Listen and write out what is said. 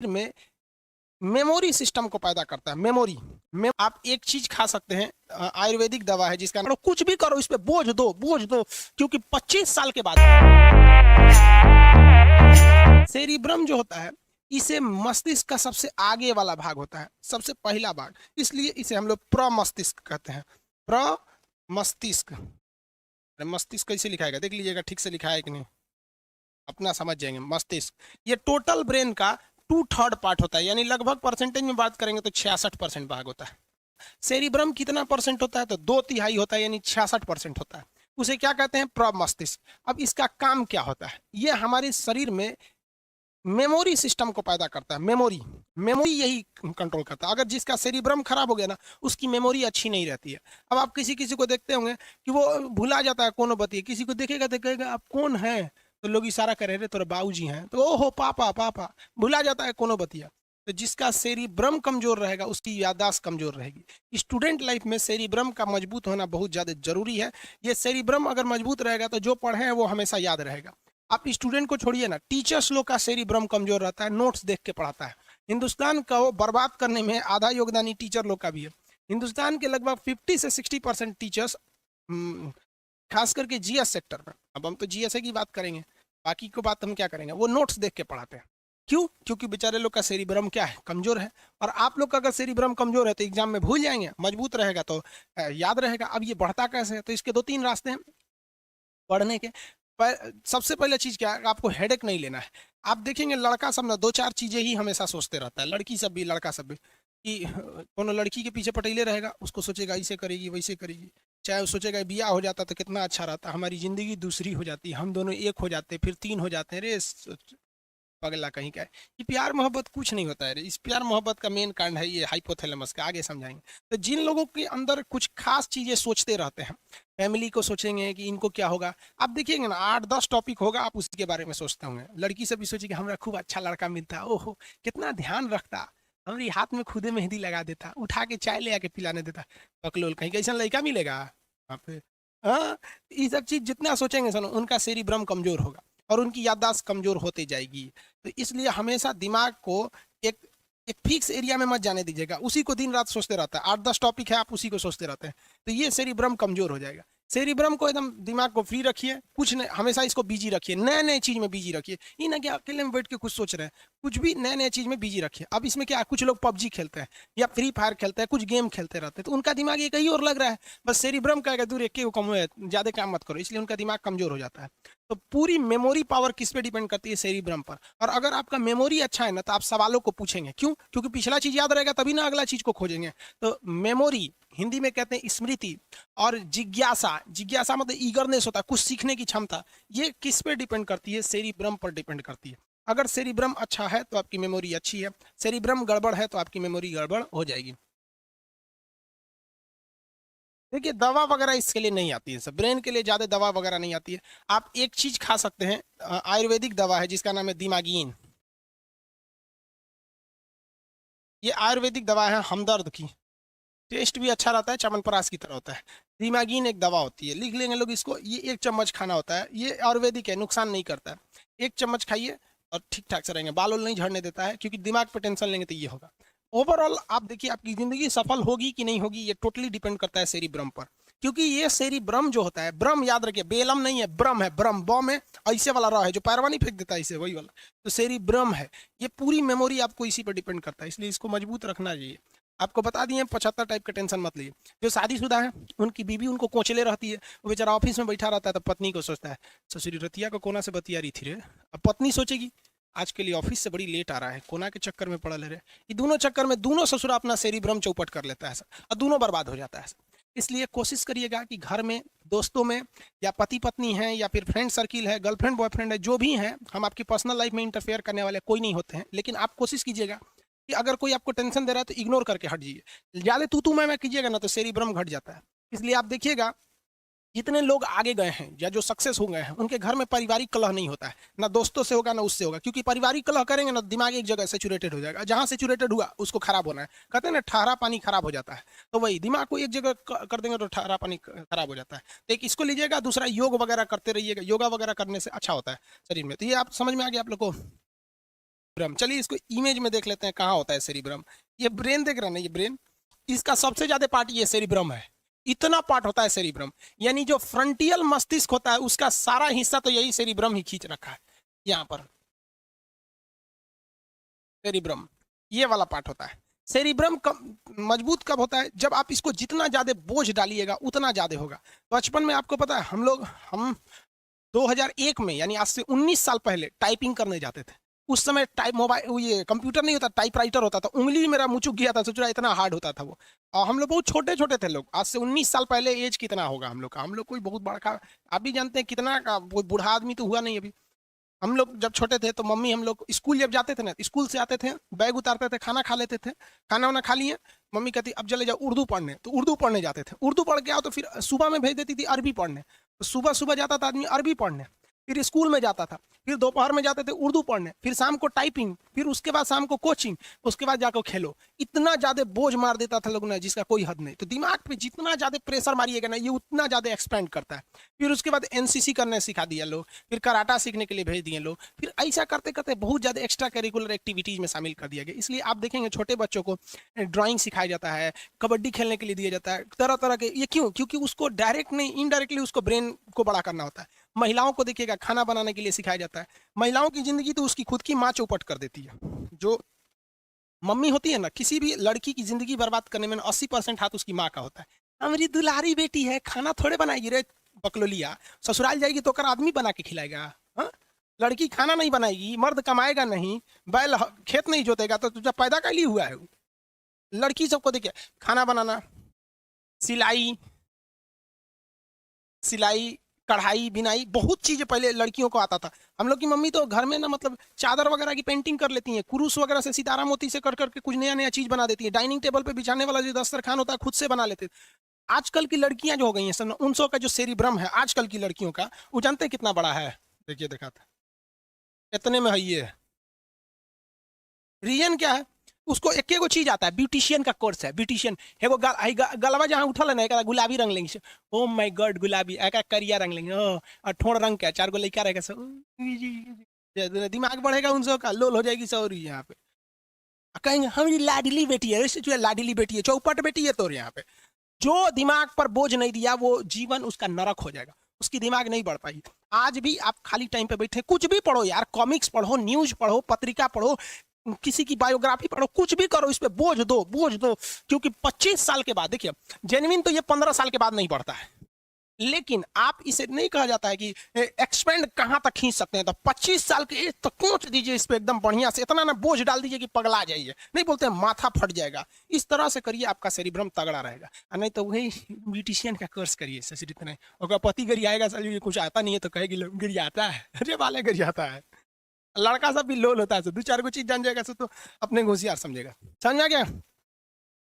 में memory system को पैदा करता है। मेमोरी में आप एक चीज खा सकते हैं, आयुर्वेदिक दवा है जिसका नाम, कुछ भी करो इस पे बोझ दो, क्योंकि 25 साल के बाद सेरिब्रम जो होता है इसे मस्तिष्क का सबसे आगे वाला भाग होता है, सबसे पहला भाग, इसलिए इसे हम लोग प्रमस्तिष्क कहते हैं। प्रमस्तिष्क, मस्तिष्क कैसे लिखा है देख लीजिएगा, ठीक से लिखा है कि नहीं, अपना समझ जाएंगे। मस्तिष्क ये टोटल ब्रेन का 2/3 पार्ट होता है, यानी लगभग परसेंटेज में बात करेंगे तो 66% भाग होता है। सेरिब्रम कितना परसेंट होता है तो 2/3 होता है, यानी 66% होता है। उसे क्या कहते हैं? प्रमस्तिष्क। अब इसका काम क्या होता है? ये हमारे शरीर में मेमोरी सिस्टम को पैदा करता है। मेमोरी यही कंट्रोल करता है। अगर जिसका सेरिब्रम खराब हो गया ना, उसकी मेमोरी अच्छी नहीं रहती है। अब आप किसी किसी को देखते होंगे कि वो भुला जाता है कौन बतिए, किसी को देखेगा तो कहेगा आप कौन है, तो लोग इशारा करे रे तोरे बाबूजी हैं, तो ओहो पापा पापा, भुला जाता है कोनो बतिया। तो जिसका सेरिब्रम कमजोर रहेगा उसकी याददाश्त कमजोर रहेगी। स्टूडेंट लाइफ में सेरिब्रम का मजबूत होना बहुत ज्यादा जरूरी है। ये सेरिब्रम अगर मजबूत रहेगा तो जो पढ़े हैं वो हमेशा याद रहेगा। आप स्टूडेंट को छोड़िए ना, टीचर्स लोग का सेरिब्रम कमजोर रहता है, नोट्स देख के पढ़ाता है। हिंदुस्तान को बर्बाद करने में आधा योगदान ही टीचर लोग का भी है। हिंदुस्तान के लगभग 50 से 60% टीचर्स, खास करके जीएस सेक्टर में, अब हम तो जीएसए की बात करेंगे, बाकी को बात हम क्या करेंगे, वो नोट्स देख के पढ़ाते हैं। क्यों? क्योंकि बेचारे लोग का सेरिब्रम क्या है, कमजोर है। और आप लोग का अगर सेरिब्रम कमजोर है तो एग्जाम में भूल जाएंगे, मजबूत रहेगा तो याद रहेगा। अब ये बढ़ता कैसे है? तो इसके 2-3 रास्ते हैं पढ़ने के। सबसे पहले चीज क्या है, आपको हेडेक नहीं लेना है। आप देखेंगे लड़का सब ना 2-4 चीजें ही हमेशा सोचते रहता है, लड़की सब भी लड़का सब भी, कि कोनो लड़की के पीछे पटेले रहेगा, उसको सोचेगा ऐसे करेगी वैसे करेगी। चाहे वो सोचेगा बिया हो जाता तो कितना अच्छा रहता, हमारी जिंदगी दूसरी हो जाती, हम दोनों एक हो जाते, फिर 3 हो जाते हैं। रे पगला कहीं का है। ये प्यार मोहब्बत कुछ नहीं होता है रे। इस प्यार मोहब्बत का मेन कांड है ये हाइपोथैलेमस का, आगे समझाएंगे। तो जिन लोगों के अंदर कुछ खास चीजें सोचते रहते हैं, फैमिली को सोचेंगे कि इनको क्या होगा, आप देखिएंगे ना 8-10 टॉपिक होगा, आप उसके बारे में सोचते होंगे। लड़की से भी सोचेगी हमारा खूब अच्छा लड़का मिलता, ओहो कितना ध्यान रखता, हमारी हाथ में खुदे मेहंदी लगा देता, उठा के चाय ले आके पिलाने देता। पकलोल कहीं कैसा लड़का मिलेगा वहाँ पे। हाँ, ये सब चीज जितना सोचेंगे सुनो, उनका सेरिब्रम कमजोर होगा और उनकी याददाश्त कमजोर होती जाएगी। तो इसलिए हमेशा दिमाग को एक एक फिक्स एरिया में मत जाने दीजिएगा, उसी को दिन रात सोचते रहता है। 8-10 टॉपिक है, आप उसी को सोचते रहते हैं, तो ये सेरिब्रम कमजोर हो जाएगा। सेरिब्रम को एकदम दिमाग को फ्री रखिए, कुछ नहीं, हमेशा इसको बिजी रखिए, नए नए चीज में बिजी रखिए। ये ना कि अकेले में बैठ के कुछ सोच रहे हैं, कुछ भी नए नए चीज में बिजी रखिए। अब इसमें क्या, कुछ लोग पबजी खेलते हैं या फ्री फायर खेलते हैं, कुछ गेम खेलते रहते हैं, तो उनका दिमाग एक ही और लग रहा है। बस सेरिब्रम कहेगा दूर एक को कम है, ज्यादा काम मत करो, इसलिए उनका दिमाग कमजोर हो जाता है। तो पूरी मेमोरी पावर किस पे डिपेंड करती है? सेरिब्रम पर। और अगर आपका मेमोरी अच्छा है ना, तो आप सवालों को पूछेंगे। क्यों? क्योंकि पिछला चीज याद रहेगा तभी ना अगला चीज को खोजेंगे। तो मेमोरी, हिंदी में कहते हैं स्मृति, और जिज्ञासा, जिज्ञासा मतलब ईगरनेस होता है, कुछ सीखने की क्षमता, ये किस पे डिपेंड करती है? सेरिब्रम पर डिपेंड करती है। अगर सेरिब्रम अच्छा है तो आपकी मेमोरी अच्छी है, सेरिब्रम गड़बड़ है तो आपकी मेमोरी गड़बड़ हो जाएगी। देखिए दवा वगैरह इसके लिए नहीं आती है, सब ब्रेन के लिए ज्यादा दवा वगैरह नहीं आती है। आप एक चीज खा सकते हैं, आयुर्वेदिक दवा है जिसका नाम है दिमागीन। ये आयुर्वेदिक दवा है हमदर्द की, टेस्ट भी अच्छा रहता है, च्यवनप्राश की तरह होता है। दिमागीन एक दवा होती है, लिख लेंगे लोग इसको, ये 1 चम्मच खाना होता है, ये आयुर्वेदिक है, नुकसान नहीं करता है। 1 चम्मच खाइए और ठीक ठाक से रहेंगे, बाल नहीं झड़ने देता है, क्योंकि दिमाग पे टेंशन लेंगे तो ये होगा। ओवरऑल आप देखिए आपकी जिंदगी सफल होगी कि नहीं होगी, ये टोटली डिपेंड करता है सेरिब्रम पर। क्योंकि ये सेरिब्रम जो होता है, ब्रह्म याद रखिए, बेलम नहीं है, ब्रह्म है, ब्रह्म बॉ में ऐसे वाला रहा है जो पैरवा नहीं फेंक देता है, इसे वही वाला, तो सेरिब्रम है। ये पूरी मेमोरी आपको इसी पर डिपेंड करता है, इसलिए इसको मजबूत रखना चाहिए। आपको बता दिए 75 टाइप का, टेंशन मत लीजिए। जो शादीशुदा है उनकी बीवी उनको कोचले रहती है, वो बेचारा ऑफिस में बैठा रहता है, तो पत्नी को सोचता है ससुरी रतिया को कोना से बतिया रही थी रे। अब पत्नी सोचेगी आज के लिए ऑफिस से बड़ी लेट आ रहा है, कोना के चक्कर में पड़ल है रे। ये दोनों चक्कर में दोनों ससुरा अपना सेरिब्रम चौपट कर लेता है और दोनों बर्बाद हो जाता है। इसलिए कोशिश करिएगा कि घर में, दोस्तों में, या पति पत्नी है, या फिर फ्रेंड सर्किल है, गर्लफ्रेंड बॉयफ्रेंड है, जो भी है, हम आपकी पर्सनल लाइफ में इंटरफेयर करने वाले कोई नहीं होते हैं, लेकिन आप कोशिश कीजिएगा कि अगर कोई आपको टेंशन दे रहा है तो इग्नोर करके हट जाइए। ज्यादा तू मैं कीजिएगा ना तो सेरिब्रम घट जाता है। इसलिए आप देखिएगा जितने लोग आगे गए हैं या जो सक्सेस हो गए हैं, उनके घर में पारिवारिक कलह नहीं होता है, ना दोस्तों से होगा ना उससे होगा, क्योंकि पारिवारिक कलह करेंगे ना दिमाग एक जगह सेचुरेटेड हो जाएगा, जहां सेचुरेटेड हुआ उसको खराब होना है। कहते हैं ना ठहरा पानी खराब हो जाता है, तो वही दिमाग को एक जगह कर देंगे तो ठहरा पानी खराब हो जाता है। तो एक इसको लीजिएगा, दूसरा योग वगैरह करते रहिएगा, योगा वगैरह करने से अच्छा होता है शरीर में। तो ये आप समझ में आ गया आप लोग को। ब्रह्म। चलिए इसको इमेज में देख लेते हैं कहाँ होता है सेरिब्रम। ये ब्रेन देख रहे हैं ना, ये ब्रेन, इसका सबसे ज्यादा पार्ट ये सेरिब्रम है। इतना पार्ट होता है सेरिब्रम, यानी जो फ्रंटियल मस्तिष्क होता है उसका सारा हिस्सा तो यही सेरिब्रम ही खींच रखा है। यहाँ पर सेरिब्रम ये वाला पार्ट होता है। सेरिब्रम मजबूत कब होता है? जब आप इसको जितना ज्यादा बोझ डालिएगा उतना ज्यादा होगा। बचपन में आपको पता है हम 2001 में, यानी आज से 19 साल पहले टाइपिंग करने जाते थे। उस समय टाइप मोबाइल, ये कंप्यूटर नहीं होता, टाइपराइटर होता था। उंगली मेरा मुचुक गया था, सोच रहा इतना हार्ड होता था वो। और हम लोग बहुत छोटे छोटे थे लोग। आज से 19 साल पहले एज कितना होगा हम लोग का? हम लोग कोई बहुत बड़ा, आप भी जानते हैं कितना का, कोई बूढ़ा आदमी तो हुआ नहीं अभी। हम लोग जब छोटे थे तो मम्मी, हम लोग स्कूल जब जाते थे ना, स्कूल से आते थे, बैग उतारते थे, खाना खा लेते थे, खाना वाना खा लिए, मम्मी कहती अब चले जाओ उर्दू पढ़ने, तो उर्दू पढ़ने जाते थे। उर्दू पढ़ के आओ तो फिर सुबह में भेज देती थी अरबी पढ़ने, तो सुबह सुबह जाता था आदमी अरबी पढ़ने, फिर स्कूल में जाता था, फिर दोपहर में जाते थे उर्दू पढ़ने, फिर शाम को टाइपिंग, फिर उसके बाद शाम को कोचिंग, उसके बाद जाकर खेलो। इतना ज्यादा बोझ मार देता था लोग ना, जिसका कोई हद नहीं। तो दिमाग पे जितना ज्यादा प्रेशर मारिएगा ना, ये उतना ज्यादा एक्सपेंड करता है। फिर उसके बाद एनसीसी करने सिखा दिया लोग, फिर कराटा सीखने के लिए भेज दिए लोग, फिर ऐसा करते करते बहुत ज्यादा एक्स्ट्रा करिकुलर एक्टिविटीज में शामिल कर दिया गया। इसलिए आप देखेंगे छोटे बच्चों को ड्राइंग सिखाया जाता है, कबड्डी खेलने के लिए दिया जाता है, तरह तरह के। ये क्यों? क्योंकि उसको डायरेक्ट नहीं, इनडायरेक्टली उसको ब्रेन को बड़ा करना होता है। महिलाओं को देखिएगा, खाना बनाने के लिए सिखाया जाता है। महिलाओं की जिंदगी तो उसकी खुद की माँ चौपट कर देती है। जो मम्मी होती है ना, किसी भी लड़की की जिंदगी बर्बाद करने में 80% हाथ उसकी माँ का होता है। हमारी दुलारी बेटी है, खाना थोड़े बनाएगी रे बकलोलिया, ससुराल जाएगी तो कर आदमी बना के खिलाएगा। हाँ, लड़की खाना नहीं बनाएगी, मर्द कमाएगा नहीं, बैल खेत नहीं जोतेगा, तो तुझे पैदा कर लिए हुआ है। लड़की सबको देखिए, खाना बनाना, सिलाई सिलाई कढ़ाई बिनाई, बहुत चीजें पहले लड़कियों को आता था। हम लोग की मम्मी तो घर में ना, मतलब चादर वगैरह की पेंटिंग कर लेती हैं, कुरूस वगैरह से सितारा मोती से कर करके कुछ नया नया चीज बना देती है। डाइनिंग टेबल पे बिछाने वाला जो दस्तरखान होता है खुद से बना लेते थे। आजकल की लड़कियां जो हो गई हैं सन 1900 का जो सेरिब्रम है आजकल की लड़कियों का, वो जानते हैं कितना बड़ा है? देखिए दिखाता है, इतने में है ये। रीजन क्या है? उसको एक एगो चीज आता है, ब्यूटिशियन का कोर्स है। ब्यूटिशियन एगो गलवा जहाँ उठल है ना, एक गुलाबी रंग लेंगे, ओ माय गॉड गुलाबी, एक करिया रंग लेंगे, ओ और ठोड़ रंग का 4 गो लड़का रहेगा सब, दिमाग बढ़ेगा उन सब का, लोल हो जाएगी सौरी यहाँ पे। कहेंगे हमारी लाडली बेटी है, जो लाडली बेटी है, चौपट बेटी है। तो यहाँ पे जो दिमाग पर बोझ नहीं दिया वो जीवन उसका नरक हो जाएगा, उसकी दिमाग नहीं बढ़ पाई। आज भी आप खाली टाइम पे बैठे कुछ भी पढ़ो यार, कॉमिक्स पढ़ो, न्यूज पढ़ो, पत्रिका पढ़ो, किसी की बायोग्राफी पढ़ो, कुछ भी करो, इस पे बोझ दो, बोझ दो। क्योंकि 25 साल के बाद, देखिए जेन्युइन तो ये 15 साल के बाद नहीं बढ़ता है, लेकिन आप इसे नहीं कहा जाता है कि एक्सपेंड कहां तक खींच सकते हैं, तो 25 साल के एज तक पहुंच दीजिए इस पे एकदम बढ़िया से, इतना ना बोझ डाल दीजिए कि पगला जाइए। नहीं बोलते हैं माथा फट जाएगा, इस तरह से करिए, आपका सेरिब्रम तगड़ा रहेगा। नहीं तो वही ब्यूटिशियन का कोर्स करिए ससुर, इतना और पति गरियाएगा, सर कुछ आता नहीं है तो कहेगी गरियाता है, अरे वाले गरियाता है। लड़का सब भी लोल होता है, 2-4 को चीज जान जाएगा तो अपने होशियार समझेगा। समझा क्या?